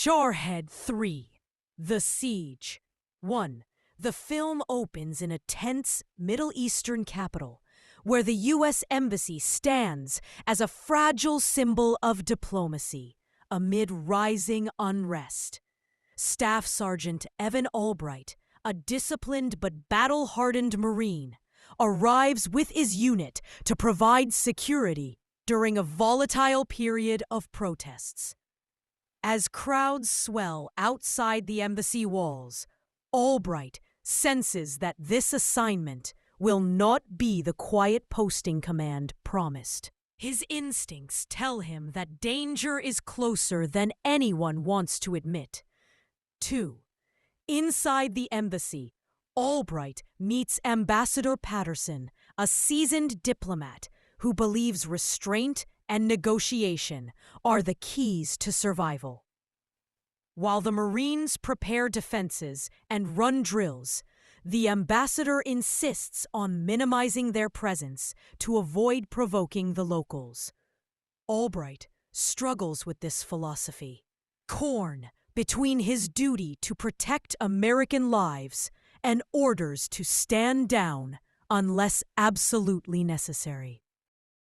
Jarhead 3. The Siege. 1. The film opens in a tense Middle Eastern capital, where the U.S. Embassy stands as a fragile symbol of diplomacy amid rising unrest. Staff Sergeant Evan Albright, a disciplined but battle-hardened Marine, arrives with his unit to provide security during a volatile period of protests. As crowds swell outside the embassy walls, Albright senses that this assignment will not be the quiet posting command promised. His instincts tell him that danger is closer than anyone wants to admit. 2. Inside the embassy, Albright meets Ambassador Patterson, a seasoned diplomat who believes restraint and negotiation are the keys to survival. While the Marines prepare defenses and run drills, the ambassador insists on minimizing their presence to avoid provoking the locals. Albright struggles with this philosophy, torn between his duty to protect American lives and orders to stand down unless absolutely necessary.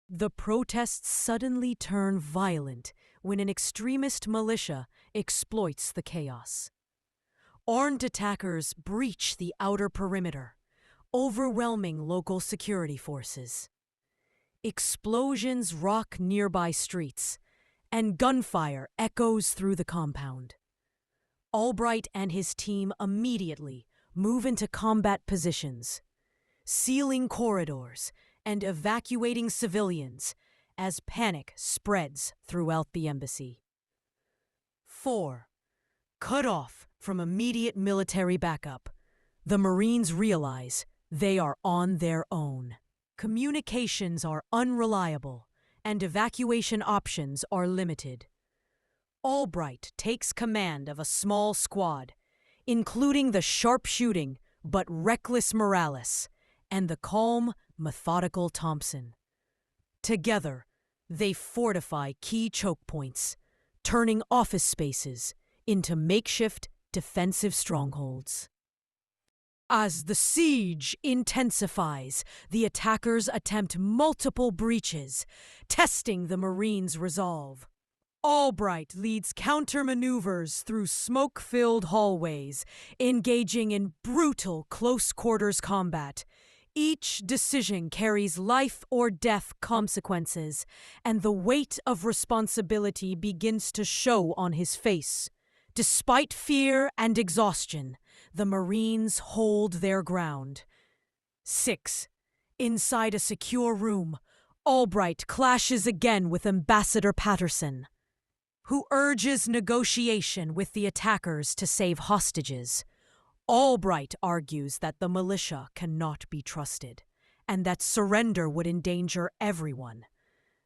The protests suddenly turn violent when an extremist militia exploits the chaos. Armed attackers breach the outer perimeter, overwhelming local security forces. Explosions rock nearby streets, and gunfire echoes through the compound. Albright and his team immediately move into combat positions, sealing corridors and evacuating civilians as panic spreads throughout the embassy. 4. Cut off from immediate military backup, the Marines realize they are on their own. Communications are unreliable, and evacuation options are limited. Albright takes command of a small squad, including the sharpshooting but reckless Morales and the calm, methodical Thompson. Together, they fortify key choke points, turning office spaces into makeshift defensive strongholds. As the siege intensifies, the attackers attempt multiple breaches, testing the Marines' resolve. Albright leads counter-maneuvers through smoke-filled hallways, engaging in brutal close-quarters combat. Each decision carries life or death consequences, and the weight of responsibility begins to show on his face. Despite fear and exhaustion, the Marines hold their ground. 6. Inside a secure room, Albright clashes again with Ambassador Patterson, who urges negotiation with the attackers to save hostages. Albright argues that the militia cannot be trusted, and that surrender would endanger everyone.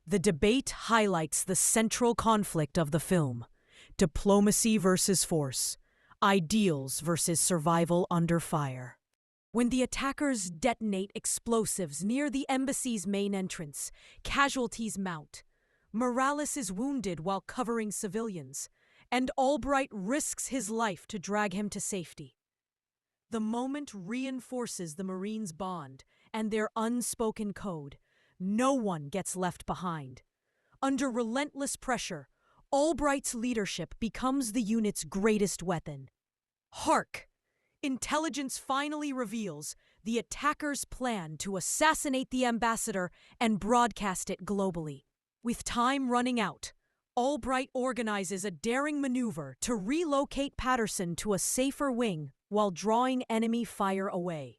The debate highlights the central conflict of the film: diplomacy versus force, ideals versus survival under fire. When the attackers detonate explosives near the embassy's main entrance, casualties mount. Morales is wounded while covering civilians, and Albright risks his life to drag him to safety. The moment reinforces the Marines' bond and their unspoken code. No one gets left behind. Under relentless pressure, Albright's leadership becomes the unit's greatest weapon. Hark! Intelligence finally reveals the attackers' plan to assassinate the ambassador and broadcast it globally. With time running out, Albright organizes a daring maneuver to relocate Patterson to a safer wing while drawing enemy fire away.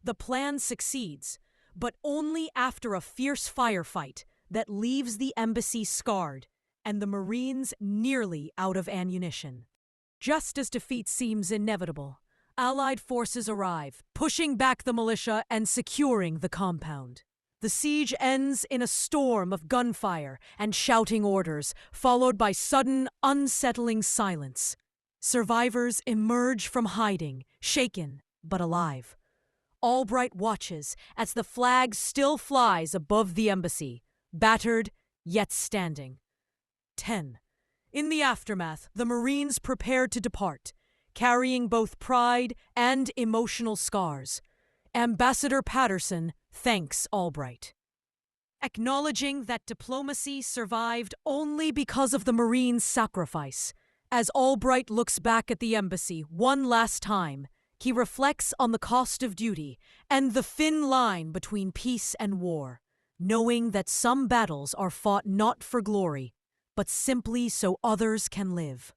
The plan succeeds, but only after a fierce firefight that leaves the embassy scarred and the Marines nearly out of ammunition. Just as defeat seems inevitable, Allied forces arrive, pushing back the militia and securing the compound. The siege ends in a storm of gunfire and shouting orders, followed by sudden, unsettling silence. Survivors emerge from hiding, shaken but alive. Albright watches as the flag still flies above the embassy, battered yet standing. 10. In the aftermath, the Marines prepared to depart, carrying both pride and emotional scars. Ambassador Patterson thanks Albright, acknowledging that diplomacy survived only because of the Marines' sacrifice. As Albright looks back at the embassy one last time, he reflects on the cost of duty and the thin line between peace and war, knowing that some battles are fought not for glory, but simply so others can live.